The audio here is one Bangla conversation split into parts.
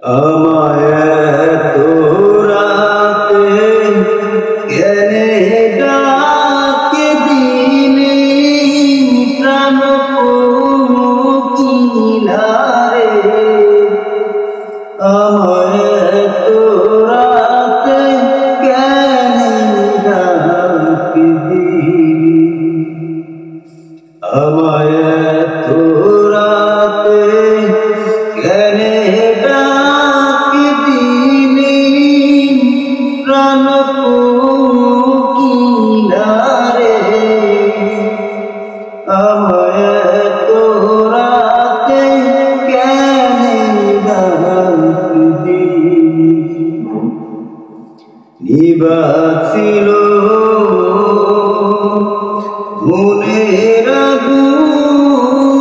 আমায় তোরাতে কেনে ডাকে দিলি প্রাণ কিনারে আমায় তোরাতে কেনে ডাকে দিলি আমায় তোরাতে কেনে আমায় তোরাতে কেনে ডাক দিলি নিবাছিল মনের আগুন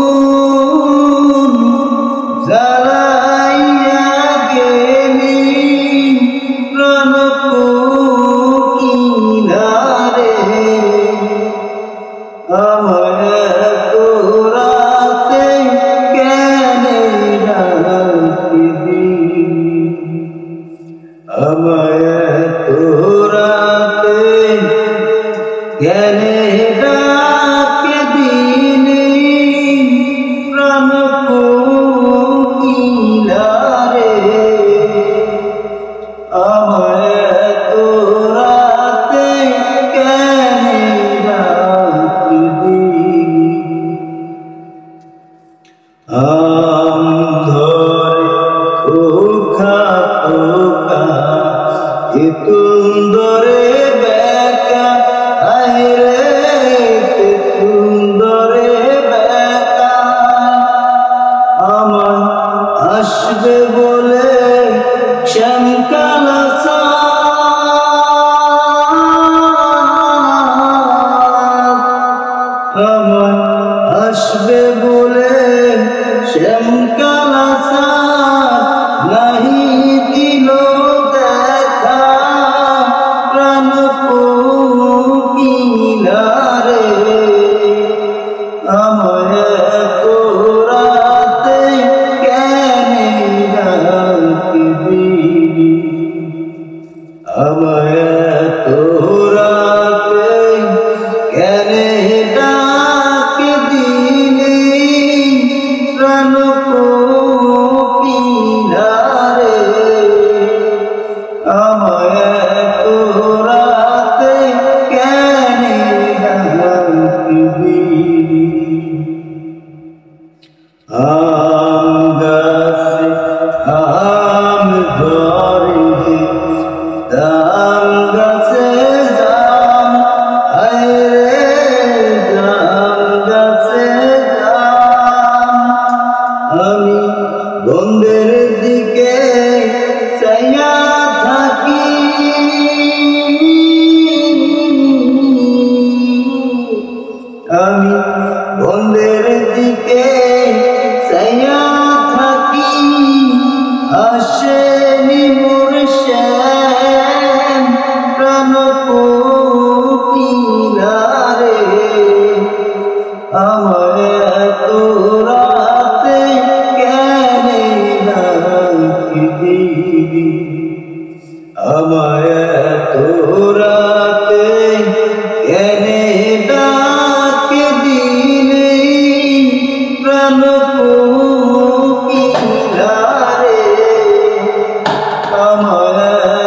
জ্বালাইয়া গেলি প্রাণ কিনারে আমায় তোরাতে কেনে ডাক দিলি আমায় তোরাতে কেনে ডাক দিলি প্রাণ কিনারে আমায় তোরাতে কেনে ডাক দিলি আম ধরে খোখা খোকা তুন্দরে বেকা আইরে তুন্দরে বেকা আমার আসবে বলে শ্যামকালা আমার আসবে বলে শ্যামকালা নাহি দিল দেখা প্রাণ কিনারে আমায় তোরাতে কেনে ডাক দিলি আমায় তোরাতে কেনে ডাক দিলি প্রাণ কিনারে আমায় তোরাতে কেনে ডাক দিলি আম গাছে আম ধরে জাম গাছে জাম আইরে জাম গাছে জাম আমি বন্ধের দিকে চাইয়া থাকি আমি বন্ধের দিকে চাইয়া থাকি আসেনি মোর শ্যাম প্রাণ কিনারে আমায় তোরাতে কেনে ডাক দিলি আমায় তোরাতে কেনে ডাক দিলি প্রাণ কিনারে আমায়